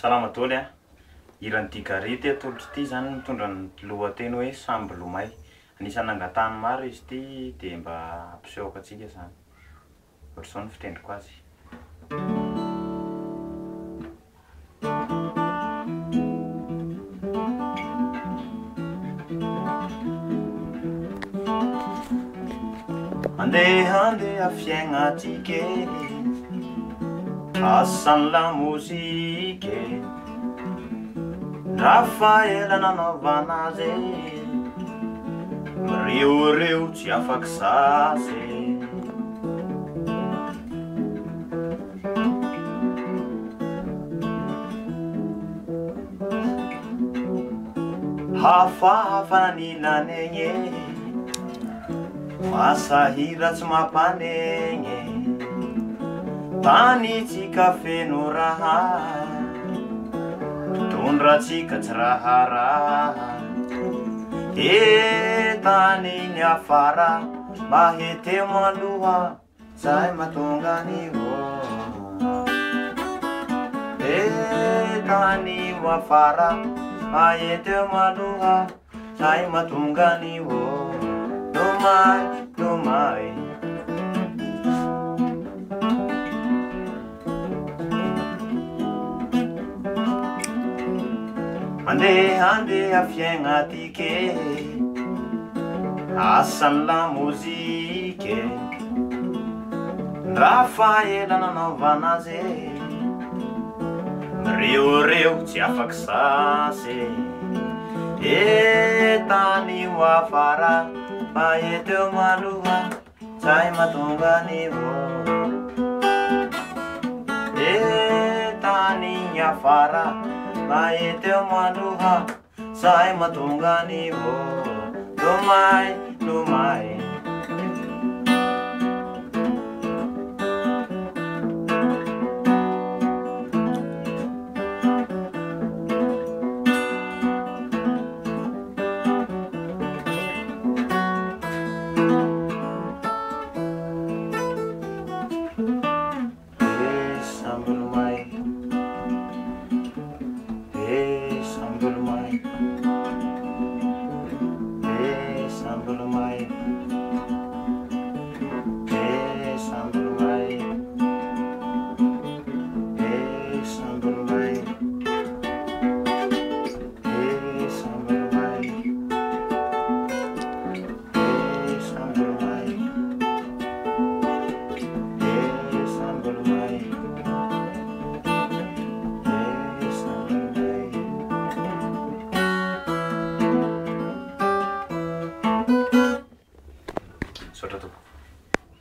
Salama toly a iran'ity garety atolotro ity zany mitondra ny lohateny hoe Samby Lomay. Anisany nangatahany maro izy ity dia mba ampisehoako antsika zany. Ohatr'izao ny fitendriko azy. Andeha fiaignatsika asan'ny lamozika Rafaela nanaovana azy mireo tsy afaky sasy hafahafa nanilany egny masahira tsy mampanegny tany tsika feno raha tondratsika tsy raharaha tany ny afara mahete maloha zay mahatonga an'io tany afara mahete maloha zay mahatonga an'io Lomay, Lomay Andeha fiaignatsika asan'ny lamozika Rafaela nanaovana azy mireo tsy afaky sasy tany ho afara mahety eo maloha zay mahatonga an'io tany ny afara mahety eo maloha zay mahatonga an'io Lomay, Lomay Samby Lomay Samby Lomay Samby Lomay Samby Lomay Samby Lomay Samby Lomay Samby Lomay Samby Lomay Sotra to.